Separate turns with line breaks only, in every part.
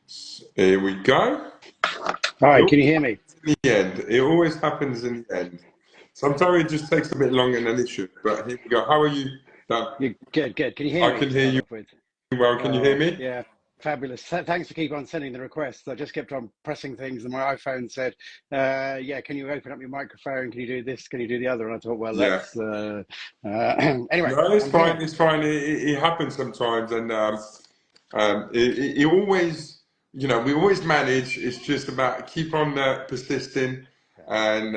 Here we go. It
Hi, can you
always
hear me?
happens in the end. It always happens in the end. Sometimes it just takes a bit longer than it should. But here we go. How are you, Dan?
You're good, good. Can you hear
I
me
can
to
hear
start
you
off with?
well. Can you hear
Oh,
me?
yeah, fabulous. Thanks for keep on sending the requests. I just kept on pressing things, and my iPhone said, "Yeah, can you open up your microphone? Can you do this? Can you do the other?" And I thought, well,
Yeah.
let's. Anyway,
No, it's
I'm
fine.
here.
It's fine. It happens sometimes, and it always, we always manage. It's just about keep on persisting, and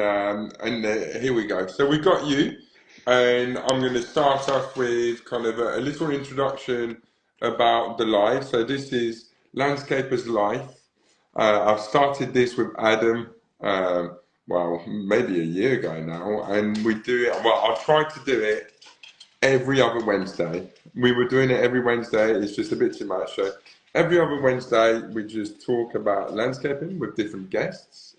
here we go. So we got you, and I'm going to start off with kind of a little introduction about the life. So this is Landscaper's Life. I've started this with Adam, well, maybe a year ago now, and we do it. Well, I try to do it every other Wednesday. We were doing it every Wednesday. It's just a bit too much. So every other Wednesday, we just talk about landscaping with different guests.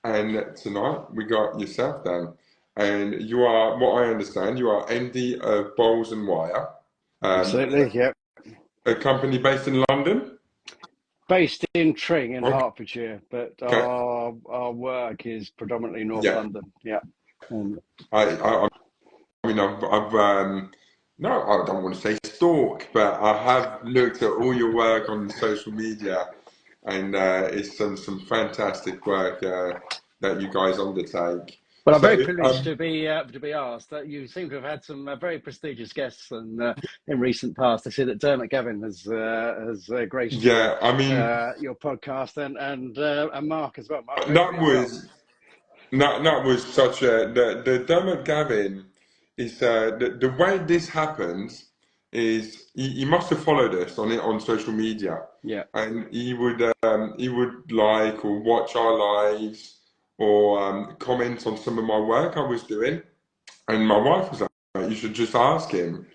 And tonight we got yourself, Dan. And you are, what I understand, you are MD of Bowles and Wyer,
Absolutely, yeah.
a company based in London.
Based in Tring in
Okay.
Hertfordshire, but our work is predominantly North
Yeah.
London. Yeah. Um,
I mean, no, I don't want to say stalk, but I have looked at all your work on social media, and it's some fantastic work that you guys undertake.
Well, I'm
So,
very privileged to be asked. That you seem to have had some very prestigious guests in recent past. I see that Dermot Gavin has graced
yeah, I mean,
your podcast and Mark as well, Mark
that
Gregory as well.
was that was such a the Dermot Gavin is the way this happens is he must have followed us on it on social media,
Yeah,
and he would like or watch our lives or comment on some of my work I was doing, and my wife was like, "You should just ask him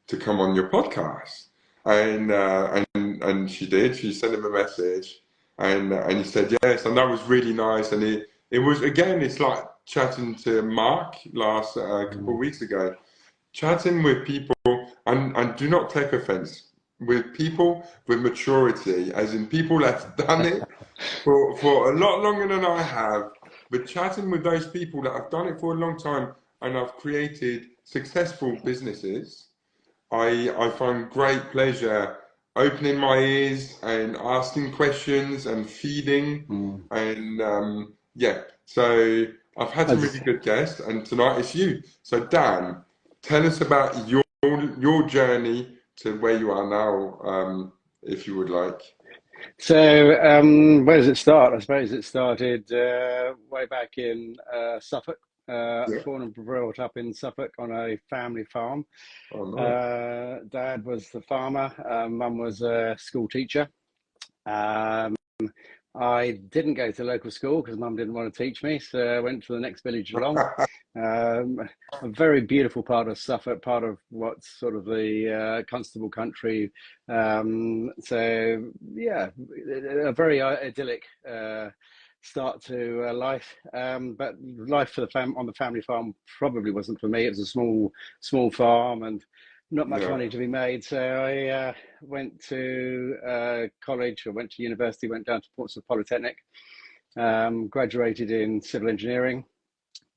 to come on your podcast," and she did. She sent him a message, and he said yes, and that was really nice. And it was again, it's like chatting to Mark last couple
mm.
of weeks ago, chatting with people, and do not take offense with people with maturity, as in people that have done it for a lot longer than I have, but chatting with those people that have done it for a long time and have created successful businesses, I find great pleasure opening my ears and asking questions and feeding.
Mm.
And yeah, so I've had some really
As,
good guests, and tonight it's you. So, Dan, tell us about your journey to where you are now, if you would like.
where does it start? I suppose it started way back in Suffolk.
Yeah.
Born and brought up in Suffolk on a family farm.
Oh, nice.
Dad was the farmer. Mum was a school teacher. Um, I didn't go to local school because Mum didn't want to teach me, so I went to the next village along. Um, a very beautiful part of Suffolk, part of what's sort of the Constable country. So yeah, a very idyllic start to life. But life for the on the family farm probably wasn't for me. It was a small farm and not much
Yeah.
money to be made. So I went to college, or went to university, went down to Portsmouth Polytechnic, graduated in civil engineering,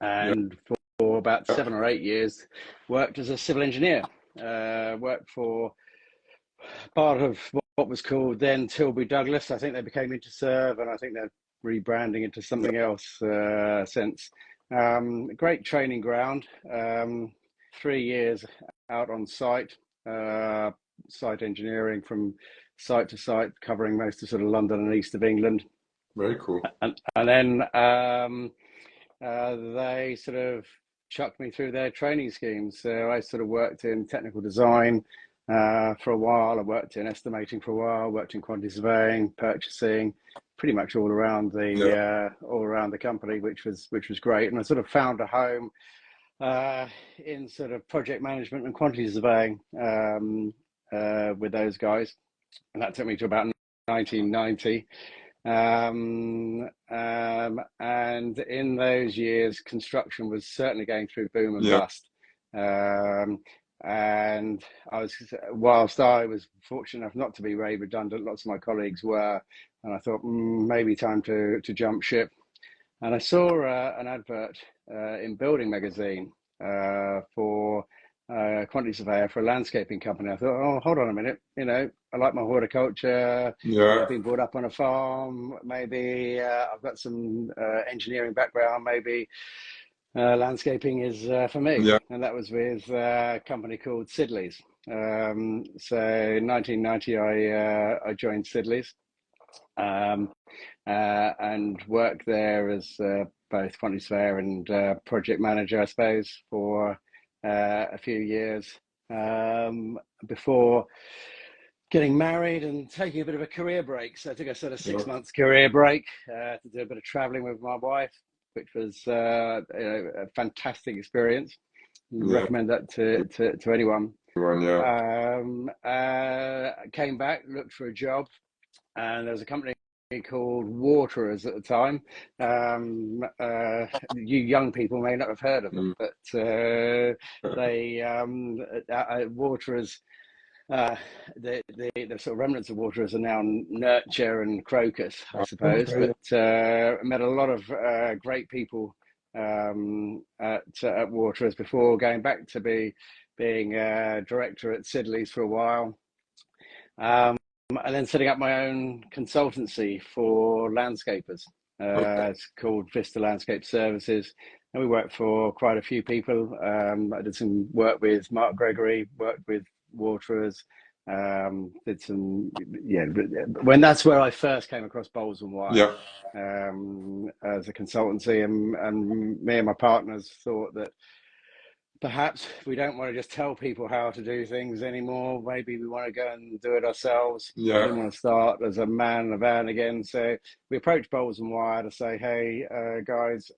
Yeah.
and for about 7 or 8 years worked as a civil engineer. Worked for part of what was called then Tilbury Douglas. I think they became Interserve, and I think they're rebranding into
Yeah.
something else since. Great training ground. 3 years out on site, uh, site engineering from site to site, covering most of sort of London and east of England.
Very cool.
And then they sort of chucked me through their training schemes. So I sort of worked in technical design for a while. I worked in estimating for a while. Worked in quantity surveying, purchasing, pretty much
Yeah.
all around the company, which was great. And I sort of found a home in sort of project management and quantity surveying with those guys, and that took me to about 1990. And in those years, construction was certainly going through boom and
Yeah.
bust. Um, And whilst I was fortunate enough not to be made redundant, lots of my colleagues were, and I thought maybe time to jump ship. And I saw an advert in Building Magazine for quantity surveyor for a landscaping company. I thought, oh, hold on a minute, I like my horticulture.
Yeah.
I've been brought up on a farm. Maybe I've got some engineering background. Maybe landscaping is for me.
Yeah.
And that was with a company called Sidley's. So in 1990, I joined Sidley's. And worked there as both quantity surveyor and project manager, I suppose, for a few years before getting married and taking a bit of a career break. So I took a sort of 6 months career break to do a bit of traveling with my wife, which was a fantastic experience.
Yeah.
Recommend that to anyone.
Yeah.
Came back, looked for a job, and there was a company called Waterers at the time. You young people may not have heard of them, but they Waterers. The sort of remnants of Waterers are now Nurture and Crocus, I suppose.
Okay.
But I met a lot of great people at Waterers before going back to being director at Sidley's for a while. And then setting up my own consultancy for landscapers.
Okay.
It's called Vista Landscape Services. And we worked for quite a few people. I did some work with Mark Gregory, worked with Waterers, did some, when that's where I first came across Bowles and Wyer
Yeah.
as a consultancy. And me and my partners thought that perhaps we don't want to just tell people how to do things anymore. Maybe we want to go and do it ourselves. We
Yeah.
didn't want to start as a man in a van again. So we approached Bowles and Wyer to say, hey, guys,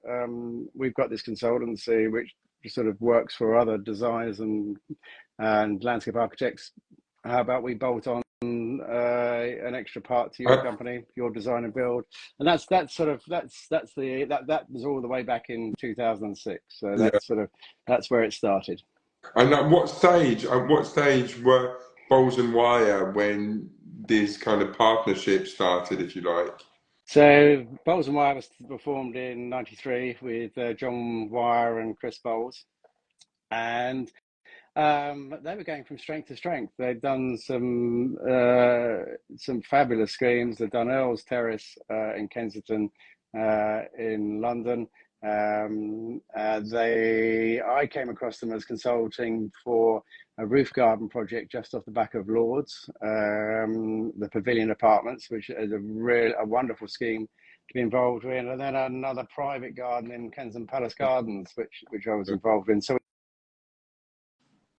we've got this consultancy which sort of works for other designers and landscape architects. How about we bolt on an extra part to your
I,
company, your design and build? And that was all the way back in 2006. So
yeah.
that's where it started.
And at what stage were Bowles and Wyer when this kind of partnership started, if you like?
So Bowles and Wyer was formed in '93 with John Wyer and Chris Bowles, and they were going from strength to strength. They'd done some fabulous schemes. They'd done Earl's Terrace in Kensington, in London. I came across them as consulting for a roof garden project just off the back of Lord's, the Pavilion Apartments, which is a wonderful scheme to be involved in, and then another private garden in Kensington Palace Gardens, which I was involved in. So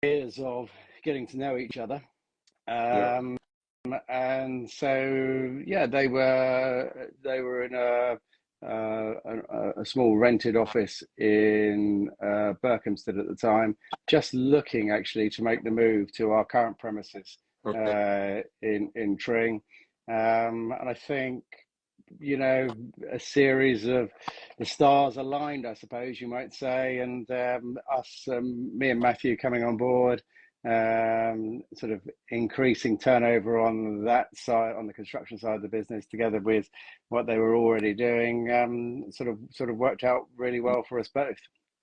years of getting to know each other.
Yeah.
And so they were in a small rented office in Berkhamsted at the time, just looking actually to make the move to our current premises
Okay.
in Tring. And I think a series of the stars aligned, I suppose you might say, and me and Matthew coming on board, sort of increasing turnover on that side, on the construction side of the business, together with what they were already doing, sort of worked out really well for us both.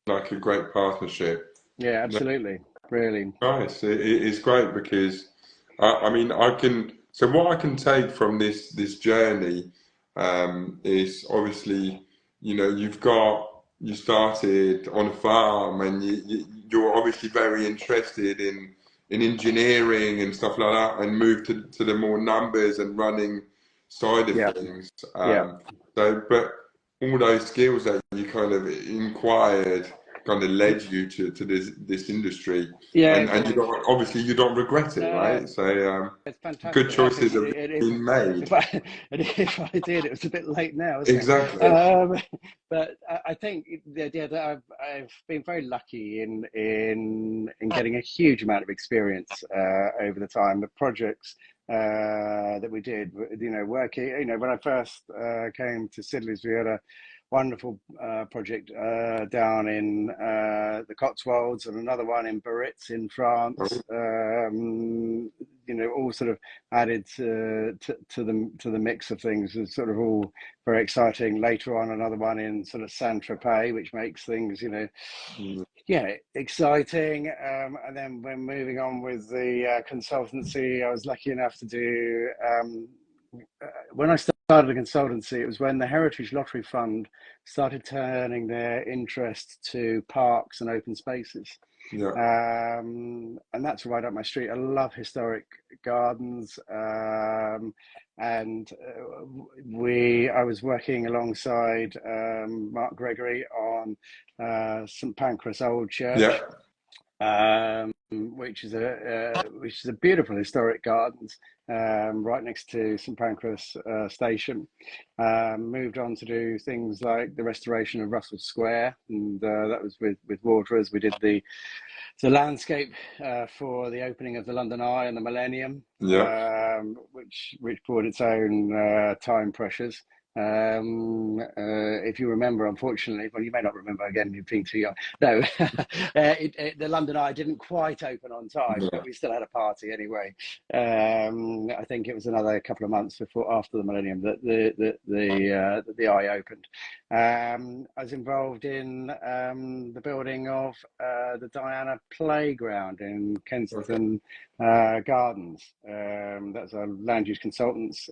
Like a great partnership.
Yeah,
No,
absolutely, really.
nice. It's great because I mean I can. So what I can take from this journey is obviously you started on a farm and you're obviously very interested in engineering and stuff like that and moved to the more numbers and running side of
Yeah,
things.
yeah.
But all those skills that you kind of inquired kind of led you to this industry,
Yeah,
and you don't obviously you don't regret it,
no,
right? So
it's
good
fantastic. I
choices
think
have been
if
made.
if I did, it was a bit late now, isn't it?
Exactly.
But I think the idea that I've been very lucky in getting a huge amount of experience over the time. The projects that we did, working. When I first came to Sidley's, we had wonderful project down in the Cotswolds, and another one in Biarritz in France. All sort of added to the mix of things. It's sort of all very exciting. Later on, another one in sort of Saint-Tropez, which makes things, exciting. And then when moving on with the consultancy, I was lucky enough to do. When I started the consultancy, it was when the Heritage Lottery Fund started turning their interest to parks and open spaces. And that's right up my street. I love historic gardens. And I was working alongside Mark Gregory on St Pancras Old Church, which is a beautiful historic gardens right next to St Pancras Station. Moved on to do things like the restoration of Russell Square, and that was with Waterers. We did the landscape for the opening of the London Eye and the Millennium, which brought its own time pressures. If you remember, unfortunately, well, you may not remember, again, you've been too young. No, the London Eye didn't quite open on time, but we still had a party anyway. I think it was another couple of months after the Millennium that the Eye opened. I was involved in the building of the Diana Playground in Kensington Gardens. That's a land use consultants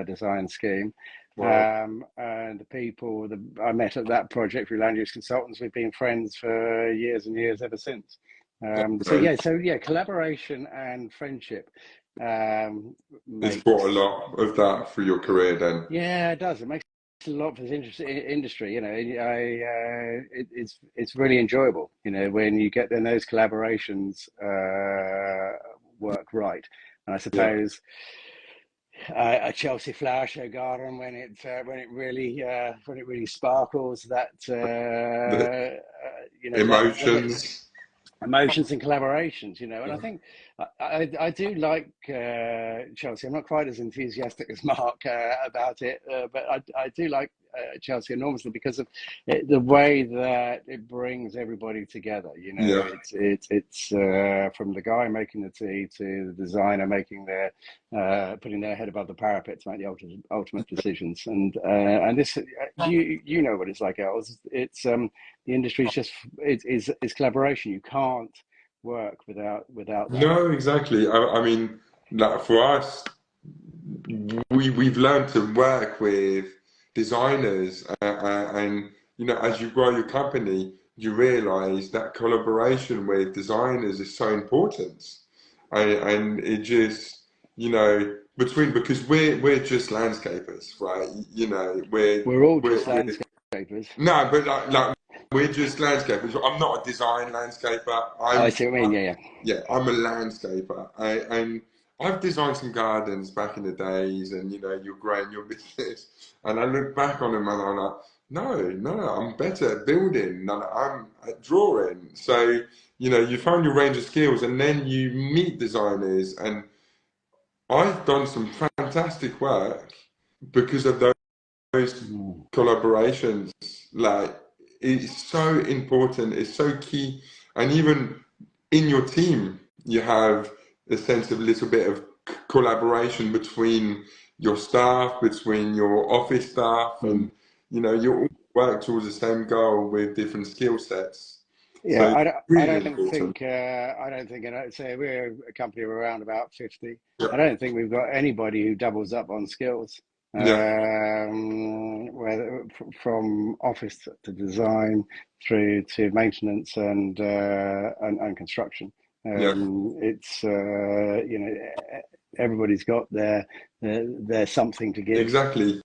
design scheme. And the people I met at that project through land use consultants, we've been friends for years and years ever since. Collaboration and friendship.
It's brought a lot of that through your career, then.
Yeah, it does. It makes a lot for this industry. It's really enjoyable. When you get those collaborations work right. And I suppose. A Chelsea flower show garden when it really sparkles, that emotions and collaborations, and I think I do like Chelsea. I'm not quite as enthusiastic as Mark about it, but I do like Chelsea enormously because of the way that it brings everybody together. It's from the guy making the tea to the designer making putting their head above the parapet to make the ultimate decisions. And this, you know what it's like, Els. It's the industry's just it's collaboration. You can't work without that.
No, exactly. I mean, like for us, we've learned to work with designers, and as you grow your company, you realize that collaboration with designers is so important, and it just because we're just landscapers, right?
We're all just landscapers.
No, but like we're just landscapers. I'm not a design landscaper.
I see what you mean.
Yeah, I'm a landscaper, and I've designed some gardens back in the days, and you're growing your business, and I look back on them and I'm like, no, I'm better at building than I'm at drawing. So you find your range of skills, and then you meet designers, and I've done some fantastic work because of those collaborations. Like, it's so important, it's so key, and even in your team you have a sense of a little bit of collaboration between your staff, between your office staff, and you all work towards the same goal with different skill sets.
Yeah, so I don't think say we're a company of around about 50. I don't think we've got anybody who doubles up on skills. Whether from office to design through to maintenance and construction. It's everybody's got their something to give.
Exactly.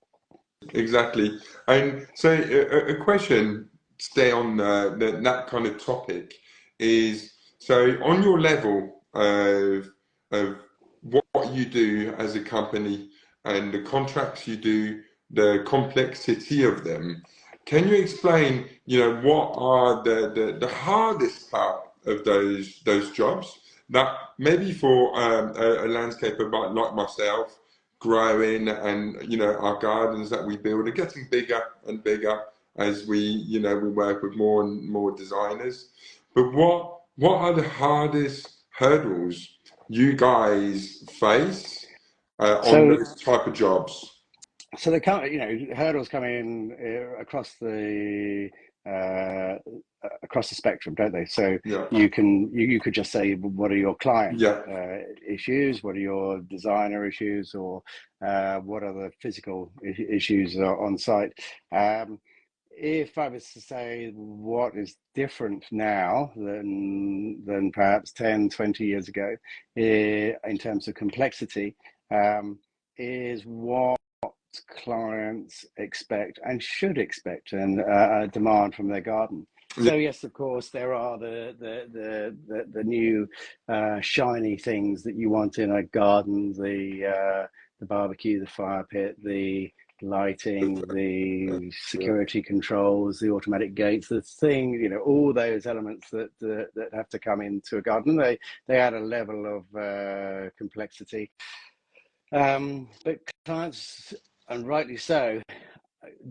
And so a question, stay on that kind of topic, is so on your level of what you do as a company and the contracts you do, the complexity of them. Can you explain, what are the hardest part of those jobs that maybe for a landscaper like myself, growing, and our gardens that we build are getting bigger and bigger, as we work with more and more designers. But what are the hardest hurdles you guys face on
So,
those type of jobs?
so the hurdles come in uh, across the spectrum, don't they? So
Yeah,
you could just say, what are your client
yeah,
issues? What are your designer issues? Or what are the physical issues on site? If I was to say what is different now than perhaps 10, 20 years ago, in terms of complexity, is what clients expect and should expect and demand from their garden.
yeah,
So yes, of course, there are the new shiny things that you want in a garden: the barbecue, the fire pit, the lighting, the
yeah,
security controls, the automatic gates, the thing, all those elements that have to come into a garden. They add a level of complexity. But clients, and rightly so,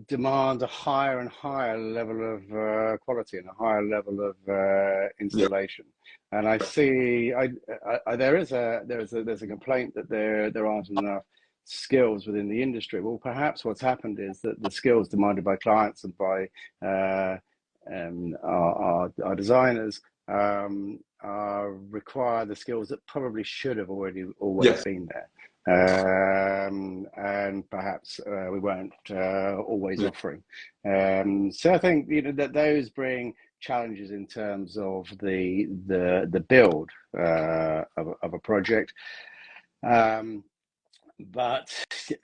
demand a higher and higher level of quality and a higher level of
yeah,
installation. And I see, there's a complaint that there aren't enough skills within the industry. Well, perhaps what's happened is that the skills demanded by clients and by our designers require the skills that probably should have always
yes,
been there. And perhaps we weren't always
yeah,
offering. So I think that those bring challenges in terms of the build of a project. But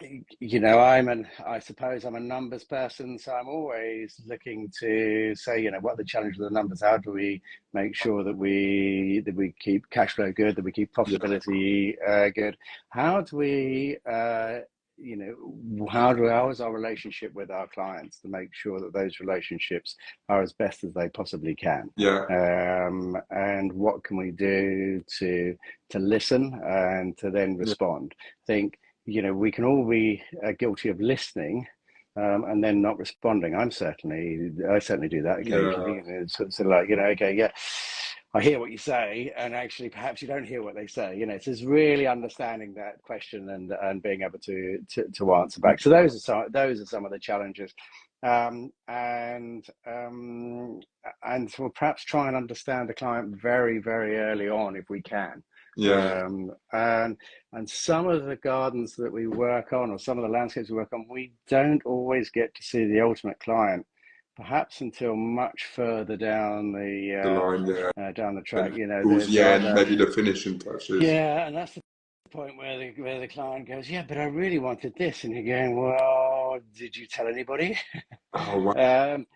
I suppose I'm a numbers person, so I'm always looking to say, what are the challenges of the numbers? How do we make sure that we keep cash flow good, that we keep
yeah,
profitability good? How do we how is our relationship with our clients to make sure that those relationships are as best as they possibly can?
yeah,
And what can we do to listen and to then
yeah,
respond? Think, we can all be guilty of listening and then not responding. I certainly do that
yeah,
occasionally. It's sort of like, okay, yeah, I hear what you say, and actually, perhaps you don't hear what they say. It's just really understanding that question and being able to answer back. So those are some of the challenges, and we'll perhaps try and understand the client very, very early on if we can.
yeah,
And some of the gardens that we work on, or some of the landscapes we work on, we don't always get to see the ultimate client, perhaps until much further
the line, yeah,
down the track.
and towards the
There are
end, maybe the finishing touches.
yeah, and that's the point where the client goes, yeah, but I really wanted this, and you're going, well, did you tell anybody?
Oh, wow,
um,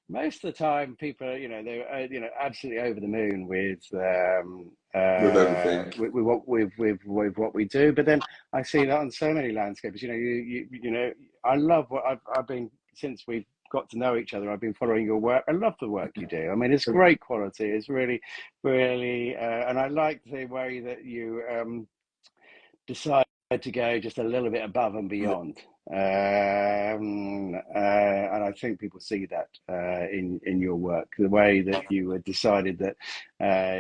Most of the time, people are, they're absolutely over the moon
with everything.
with what we do. But then I see that on so many landscapes. I love what I've been since we've got to know each other. I've been following your work. I love the work you do. I mean, it's great quality. It's really, really, and I like the way that you decide to go just a little bit above and
Yeah,
beyond. And I think people see that in your work, the way that you decided that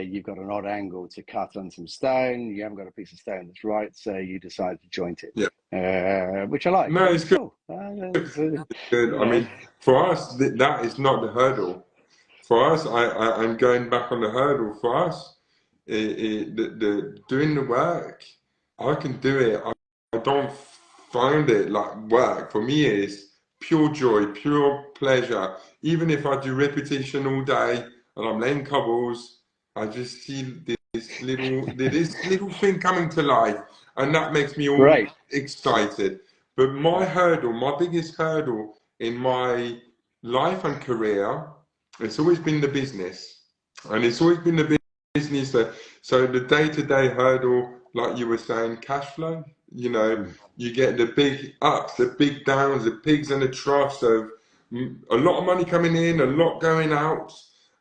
you've got an odd angle to cut on some stone. You haven't got a piece of stone that's right, so you decide to joint it,
yeah.
which I like.
No,
I
it's
think,
good.
cool.
Good. I mean, for us, that is not the hurdle. For us, I'm going back on the hurdle. For us, the doing the work, I can do it. I don't find it like work. For me, it's pure joy, pure pleasure. Even if I do repetition all day and I'm laying cobbles, I just see this little thing coming to life, and that makes me all
Great.
excited. But my biggest hurdle in my life and career, it's always been the business. And it's always been the business that, so the day-to-day hurdle, like you were saying, cash flow,
Mm.
you get the big ups, the big downs, the pigs and the troughs of a lot of money coming in, a lot going out,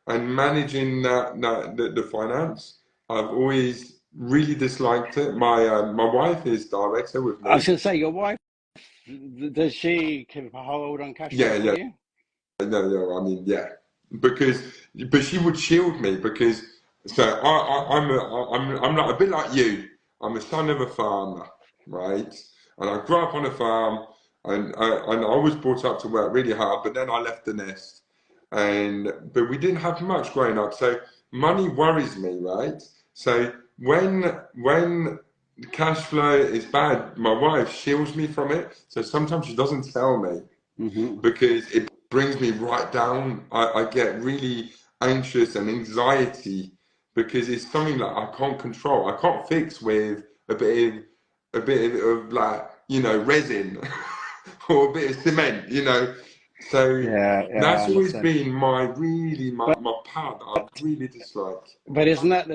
and managing the finance. I've always really disliked it. My wife is director with
I was
me.
going to say, your wife, does she can hold on cash flow
Yeah,
for
yeah.
you?
no, I mean, yeah, because but she would shield me because I'm like a bit like you. I'm a son of a farmer, right? And I grew up on a farm, and I was brought up to work really hard. But then I left the nest, but we didn't have much growing up, so money worries me, right? So when cash flow is bad, my wife shields me from it. So sometimes she doesn't tell me
Hmm.
because it brings me right down. I get really anxious and anxiety because it's something that I can't control. I can't fix with a bit of like, resin or a bit of cement, So
Yeah, yeah, I
that's always
understand.
been my part that I really dislike.
But isn't that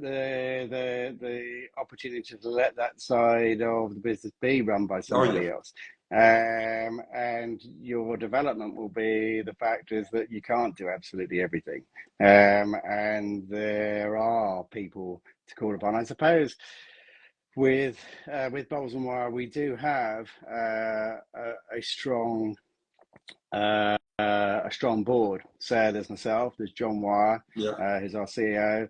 the opportunity to let that side of the business be run by
Oh yeah,
somebody else? And your development will be the fact is that you can't do absolutely everything. And there are people to call upon. I suppose with Bowls and Wire, we do have a strong a strong board. So there's myself, there's John Wyer,
yeah,
who's our CEO,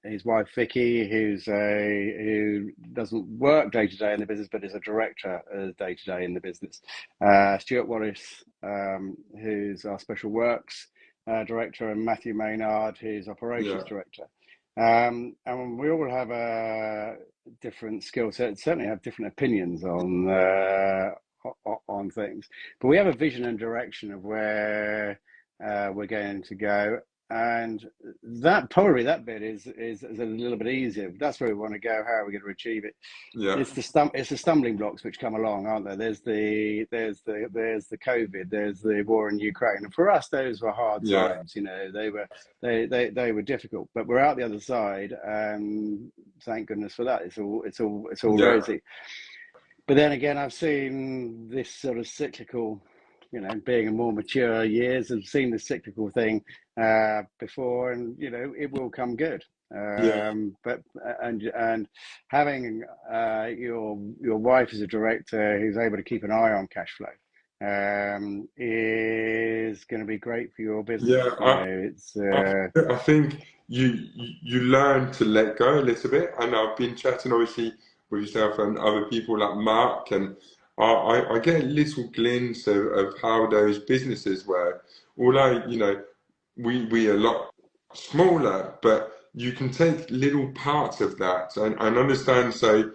his wife Vicky, who doesn't work day to day in the business, but is a director day to day in the business. Stuart Wallace, who's our special works director, and Matthew Maynard, who's operations
yeah,
director. And we all have a different skill set, certainly have different opinions on things. But we have a vision and direction of where we're going to go, and that bit is a little bit easier. That's where we want to go. How are we going to achieve it?
yeah,
It's the stumbling blocks which come along, aren't there? There's the COVID, there's the war in Ukraine, and for us those were hard
yeah,
times. They were difficult, but we're out the other side, and thank goodness for that. It's all
yeah,
rosy. But then again, I've seen this sort of cyclical, being in more mature years, I've seen the cyclical thing before, and it will come good.
yeah,
But and having your wife as a director who's able to keep an eye on cash flow is going to be great for your business.
yeah.
It's
I think you learn to let go a little bit, and I've been chatting obviously with yourself and other people like Mark, and I get a little glimpse of how those businesses work. Although we are a lot smaller, but you can take little parts of that and understand. So,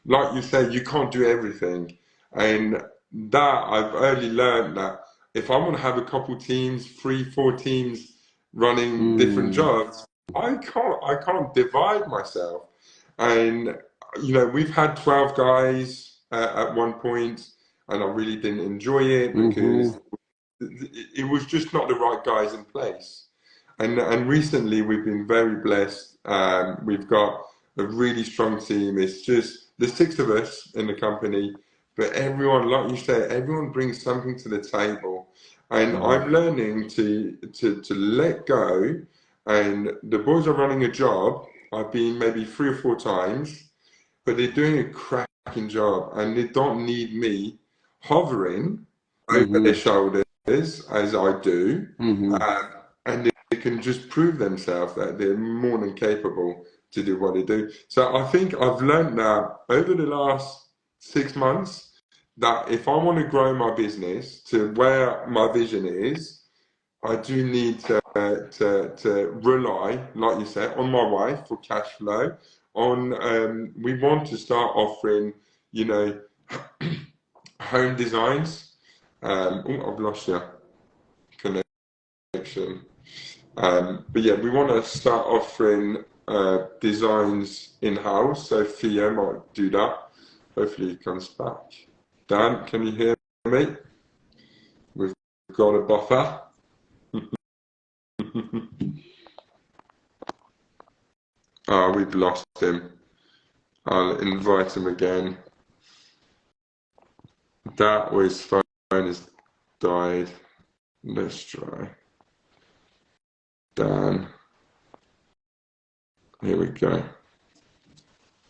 like you say, you can't do everything, and that I've early learned that if I want to have a couple teams, 3, 4 teams running different
mm,
jobs, I can't divide myself. And we've had 12 guys at one point, and I really didn't enjoy it
hmm
because it was just not the right guys in place. And recently we've been very blessed. We've got a really strong team. It's just there's 6 of us in the company, but everyone, like you say, everyone brings something to the table. And
yeah.
I'm learning to let go. And the boys are running a job. I've been maybe 3 or 4 times, but they're doing a cracking job, and they don't need me hovering over their
hmm
shoulders as I do,
hmm
and they can just prove themselves that they're more than capable to do what they do. So I think I've learned that over the last 6 months that if I want to grow my business to where my vision is, I do need to rely, like you said, on my wife for cash flow. We want to start offering, you know, home designs. Oh, I've lost your connection. But yeah, we want to start offering designs in-house. So Theo might do that. Hopefully he comes back. Dan, can you hear me? We've got a buffer. Oh, we've lost him. I'll invite him again. That or his phone has died. Let's try. Dan. Here we go.